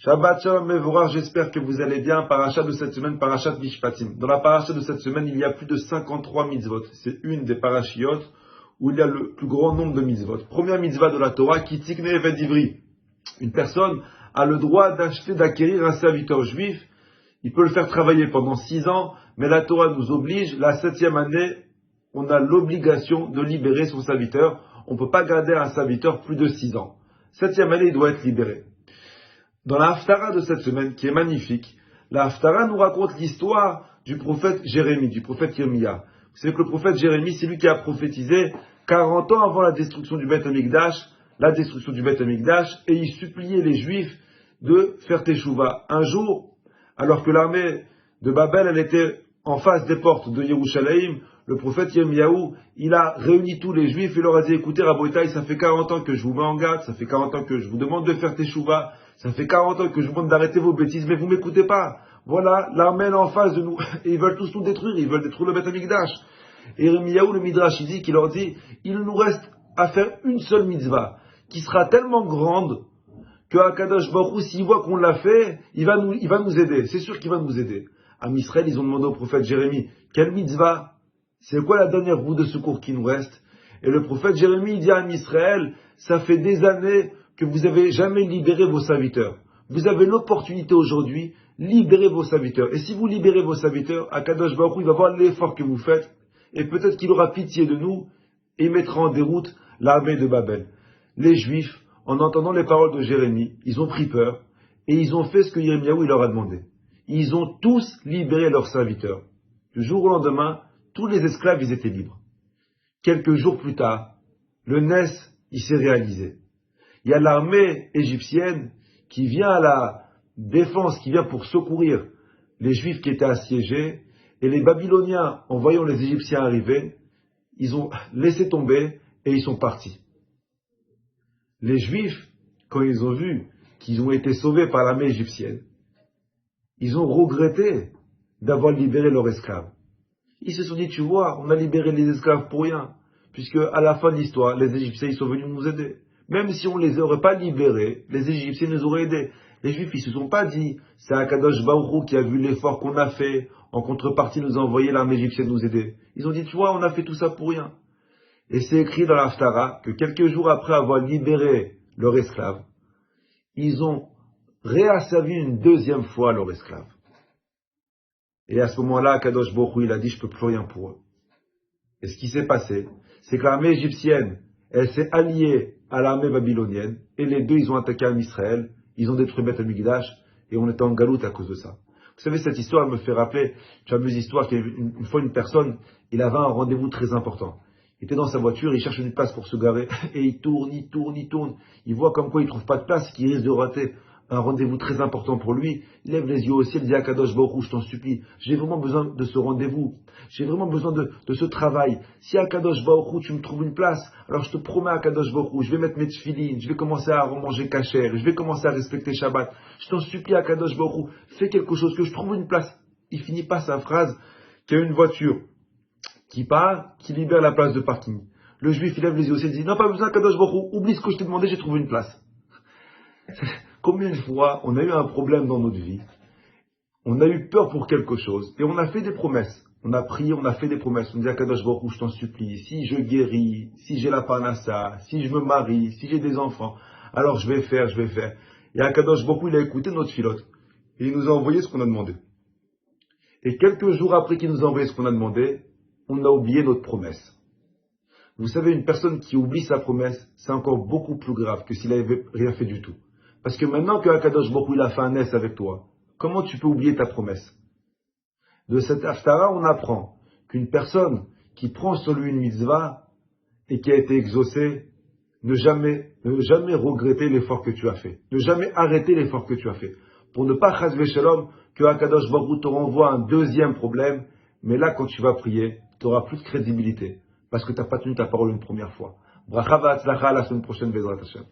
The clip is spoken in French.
Shabbat Shalom Mevorach, j'espère que vous allez bien. Parachat de cette semaine, Parachat Mishpatim. Dans la Parachat de cette semaine, il y a plus de 53 mitzvot. C'est une des parachiotes où il y a le plus grand nombre de mitzvot. Première mitzvah de la Torah, Kitikne Evet Ivri. Une personne a le droit d'acheter, d'acquérir un serviteur juif. Il peut le faire travailler pendant 6 ans, mais la Torah nous oblige, la 7e année, on a l'obligation de libérer son serviteur. On ne peut pas garder un serviteur plus de 6 ans. 7e année, il doit être libéré. Dans la Haftara de cette semaine, qui est magnifique, la Haftara nous raconte l'histoire du prophète Jérémie, du prophète Yirmiya. Vous savez que le prophète Jérémie, c'est lui qui a prophétisé 40 ans avant la destruction du Beth Amikdash, et il suppliait les Juifs de faire Teshuvah. Un jour, alors que l'armée de Babel, elle était en face des portes de Yerushalayim, le prophète Yirmiyahu, il a réuni tous les Juifs et leur a dit, écoutez, Rabotai, ça fait 40 ans que je vous mets en garde, ça fait 40 ans que je vous demande de faire Teshuvah, ça fait 40 ans que je vous demande d'arrêter vos bêtises, mais vous m'écoutez pas. Voilà, l'armée est en face de nous, et ils veulent tous nous détruire, ils veulent détruire le Beth Amikdash. Et Yirmiyahu, le Midrash, il dit, qu'il leur dit, il nous reste à faire une seule mitzvah, qui sera tellement grande, que Akadosh Baruch Hu, s'il voit qu'on l'a fait, il va nous aider. C'est sûr qu'il va nous aider. À Israël, ils ont demandé au prophète Jérémie, quelle mitzvah? C'est quoi la dernière roue de secours qui nous reste? Et le prophète Jérémie dit à Israël, ça fait des années que vous n'avez jamais libéré vos serviteurs. Vous avez l'opportunité aujourd'hui, libérez vos serviteurs. Et si vous libérez vos serviteurs, Akadosh Baruch Hu, il va voir l'effort que vous faites, et peut-être qu'il aura pitié de nous, et mettra en déroute l'armée de Babel. Les Juifs, en entendant les paroles de Jérémie, ils ont pris peur, et ils ont fait ce que Yirmiyahu leur a demandé. Ils ont tous libéré leurs serviteurs. Du jour au lendemain, tous les esclaves, ils étaient libres. Quelques jours plus tard, le Nes, il s'est réalisé. Il y a l'armée égyptienne qui vient à la défense, qui vient pour secourir les Juifs qui étaient assiégés, et les Babyloniens, en voyant les Égyptiens arriver, ils ont laissé tomber et ils sont partis. Les Juifs, quand ils ont vu qu'ils ont été sauvés par l'armée égyptienne, ils ont regretté d'avoir libéré leurs esclaves. Ils se sont dit, tu vois, on a libéré les esclaves pour rien, puisque à la fin de l'histoire, les Égyptiens ils sont venus nous aider. Même si on ne les aurait pas libérés, les Égyptiens nous auraient aidés. Les Juifs, ils se sont pas dit, c'est Akadosh Baruch Hu qui a vu l'effort qu'on a fait, en contrepartie nous a envoyé l'armée égyptienne nous aider. Ils ont dit, tu vois, on a fait tout ça pour rien. Et c'est écrit dans la Haftara que quelques jours après avoir libéré leurs esclaves, ils ont réasservi une deuxième fois leurs esclaves. Et à ce moment-là, Akadosh Baruch Hu, il a dit, je peux plus rien pour eux. Et ce qui s'est passé, c'est que l'armée égyptienne, elle s'est alliée à l'armée babylonienne, et les deux, ils ont attaqué Israël, ils ont détruit Beth Amikdash, et on était en galoute à cause de ça. Vous savez, cette histoire me fait rappeler une fameuse histoire qu'une fois une personne, il avait un rendez-vous très important. Il était dans sa voiture, il cherche une place pour se garer, et il tourne. Il voit comme quoi il ne trouve pas de place, qu'il risque de rater un rendez-vous très important pour lui. Il lève les yeux au ciel, il dit à Kadosh Baruch Hu, je t'en supplie, j'ai vraiment besoin de ce rendez-vous, j'ai vraiment besoin de ce travail. Si à Kadosh Baruch Hu, tu me trouves une place, alors je te promets à Kadosh Baruch Hu, je vais mettre mes tefilines, je vais commencer à manger kasher, je vais commencer à respecter Shabbat. Je t'en supplie à Kadosh Baruch Hu, fais quelque chose, que je trouve une place. Il finit pas sa phrase qu'il y a une voiture qui part, qui libère la place de parking. Le juif, il lève les yeux au ciel, il dit, non, pas besoin, Kadosh Baruch Hu, oublie ce que je t'ai demandé, j'ai trouvé une place. Combien de fois on a eu un problème dans notre vie, on a eu peur pour quelque chose, et on a fait des promesses. On a prié, on a fait des promesses. On dit à Kadosh Baruch Hu, je t'en supplie, si je guéris, si j'ai la parnassa, si je me marie, si j'ai des enfants, alors je vais faire. Et à Kadosh Baruch Hu, il a écouté notre filote, et il nous a envoyé ce qu'on a demandé. Et quelques jours après qu'il nous a envoyé ce qu'on a demandé, on a oublié notre promesse. Vous savez, une personne qui oublie sa promesse, c'est encore beaucoup plus grave que s'il n'avait rien fait du tout. Parce que maintenant que Akadosh Baruch Hu, il a fait un S avec toi, comment tu peux oublier ta promesse? De cette Haftara, on apprend qu'une personne qui prend sur lui une mitzvah et qui a été exaucée, ne jamais regretter l'effort que tu as fait. Ne jamais arrêter l'effort que tu as fait. Pour ne pas chas v'shalom que Akadosh Baruch Hu te renvoie un deuxième problème, mais là, quand tu vas prier, tu auras plus de crédibilité. Parce que tu n'as pas tenu ta parole une première fois. Bracha v'atzlacha, à la semaine prochaine, Bezrat Hashem.